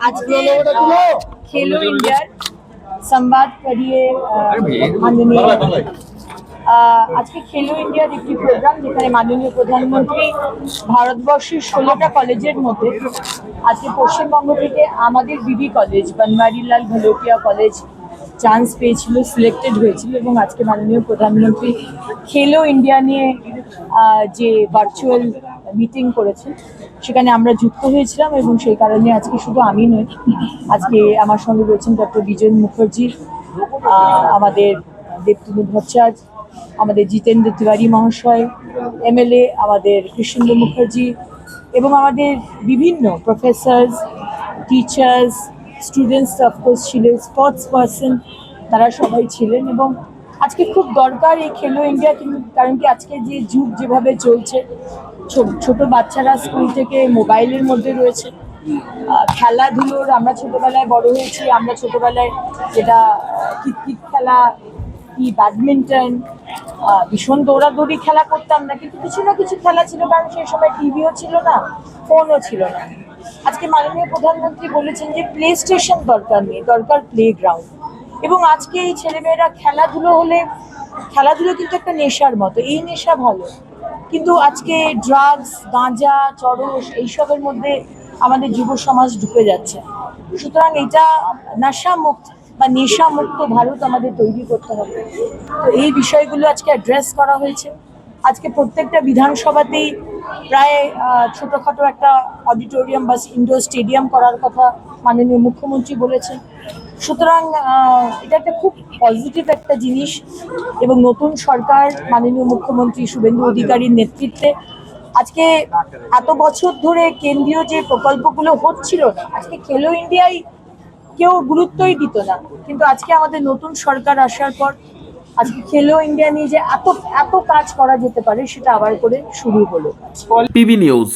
আজকে খেলো ইন্ডিয়ার সংবাদ করিয়ে মাননীয় আজকে খেলো ইন্ডিয়ার একটি প্রোগ্রাম যেখানে মাননীয় প্রধানমন্ত্রী ভারতবর্ষের 16টা কলেজের মধ্যে আজকে পশ্চিমবঙ্গ থেকে আমাদের বিবি college Banwarilal Bhalotia college chance পেয়েছিল, সিলেক্টেড হয়েছিল এবং আজকে মাননীয় প্রধানমন্ত্রী খেলো ইন্ডিয়া নিয়ে যে ভার্চুয়াল মিটিং করেছেন সেখানে আমরা যুক্ত হয়েছিলাম এবং সেই কারণে আজকে শুধু আমি নই, আজকে আমার সঙ্গে রয়েছেন ডক্টর বিজেন মুখার্জি, আমাদের দেবতনু ভট্টাচার্য, আমাদের জিতেন্দ্র তিওয়ারি মহাশয়, এমএলএ আমাদের কৃষ্ণেন্দু মুখার্জি এবং আমাদের বিভিন্ন প্রফেসর্স, টিচার্স, স্টুডেন্টস অফকোর্স ছিলেন, স্পোর্টস পার্সন, তারা সবাই ছিলেন। এবং আজকে খুব দরকার এই খেলো ইন্ডিয়া, কিন্তু কারণ কি আজকে যে যুগ যেভাবে চলছে, ছোট বাচ্চারা স্কুল থেকে মোবাইলের মধ্যে রয়েছে, খেলাধুলোর আমরা ছোটবেলায় বড় হয়েছি, আমরা ছোটবেলায় যেটা কিতকিত খেলা কি ব্যাডমিন্টন, ভীষণ দৌড়াদৌড়ি খেলা করতাম না, কিন্তু কিছু না কিছু খেলা ছিল, কারণ সেই সময় টিভিও ছিল না, ফোনও ছিল না। আজকে মাননীয় প্রধানমন্ত্রী বলেছেন যে প্লে স্টেশন দরকার নেই, দরকার প্লে গ্রাউন্ড। এবং আজকে এই ছেলেমেয়েরা খেলাধুলো হলে, খেলাধুলো কিন্তু একটা নেশার মতো, এই নেশা ভালো, কিন্তু আজকে ড্রাগস, গাঁজা, চরস এইসবের মধ্যে আমাদের যুব সমাজ ঢুকে যাচ্ছে। সুতরাং এটা নেশামুক্ত বা নেশামুক্ত ভারত আমাদের তৈরি করতে হবে। তো এই বিষয়গুলো আজকে অ্যাড্রেস করা হয়েছে। আজকে প্রত্যেকটা বিধানসভাতেই প্রায় ছোটোখাটো একটা অডিটোরিয়াম বা ইনডোর স্টেডিয়াম করার কথা মাননীয় মুখ্যমন্ত্রী বলেছেন। সুতরাং এটা একটা খুব পজিটিভ একটা জিনিস এবং নতুন সরকার মাননীয় মুখ্যমন্ত্রী শুভেন্দু অধিকারীর নেতৃত্বে আজকে এত বছর ধরে কেন্দ্রীয় যে প্রকল্পগুলো হচ্ছিল না, আজকে খেলো ইন্ডিয়ায় কেউ গুরুত্বই দিত না, কিন্তু আজকে আমাদের নতুন সরকার আসার পর আজকে খেলো ইন্ডিয়া নিয়ে যে এত এত কাজ করা যেতে পারে সেটা আবার করে শুরু হলো। PB news.